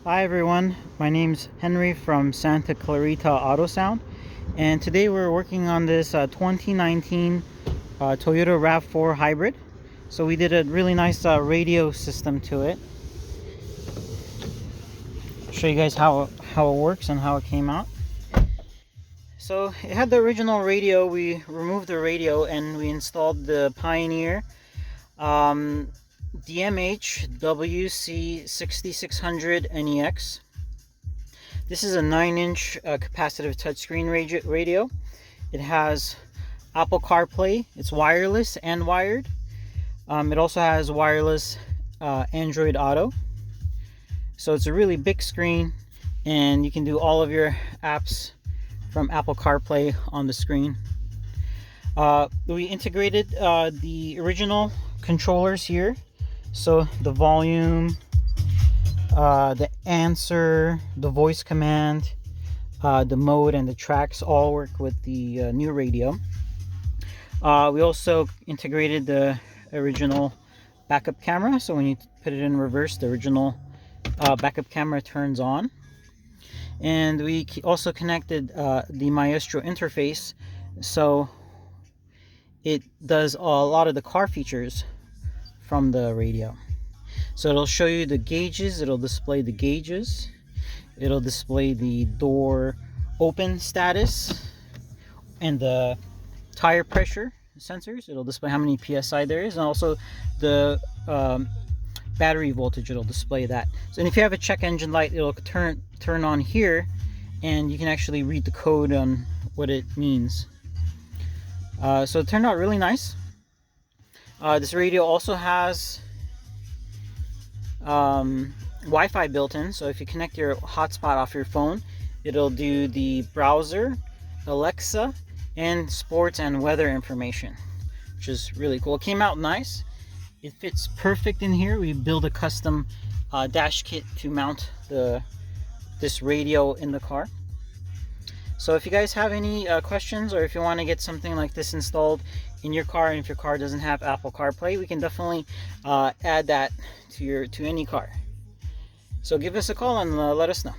Hi everyone, my name's Henry from Santa Clarita Auto Sound, and today we're working on this 2019 Toyota RAV4 Hybrid. So we did a really nice radio system to it. Show you guys how it works and how it came out. So it had the original radio. We removed the radio and we installed the Pioneer DMH-WC6600NEX. This is a 9-inch capacitive touchscreen radio. It has Apple CarPlay. It's wireless and wired. It also has wireless Android Auto. So it's a really big screen, and you can do all of your apps from Apple CarPlay on the screen. We integrated the original controllers here. So the volume, the answer, the voice command, the mode, and the tracks all work with the new radio. We also integrated the original backup camera. So when you put it in reverse, the original backup camera turns on. And we also connected the Maestro interface, so it does a lot of the car features from the radio. So it'll show you the gauges, it'll display the gauges, it'll display the door open status and the tire pressure sensors. It'll display how many PSI there is, and also the battery voltage. It'll display that. So, and if you have a check engine light, it'll turn on here, and you can actually read the code on what it means. So it turned out really nice. This radio also has Wi-Fi built in, so if you connect your hotspot off your phone, it'll do the browser, Alexa, and sports and weather information, which is really cool. It came out nice. It fits perfect in here. We built a custom dash kit to mount this radio in the car. So if you guys have any questions, or if you want to get something like this installed in your car, and if your car doesn't have Apple CarPlay, we can definitely add that to any car. So give us a call and let us know.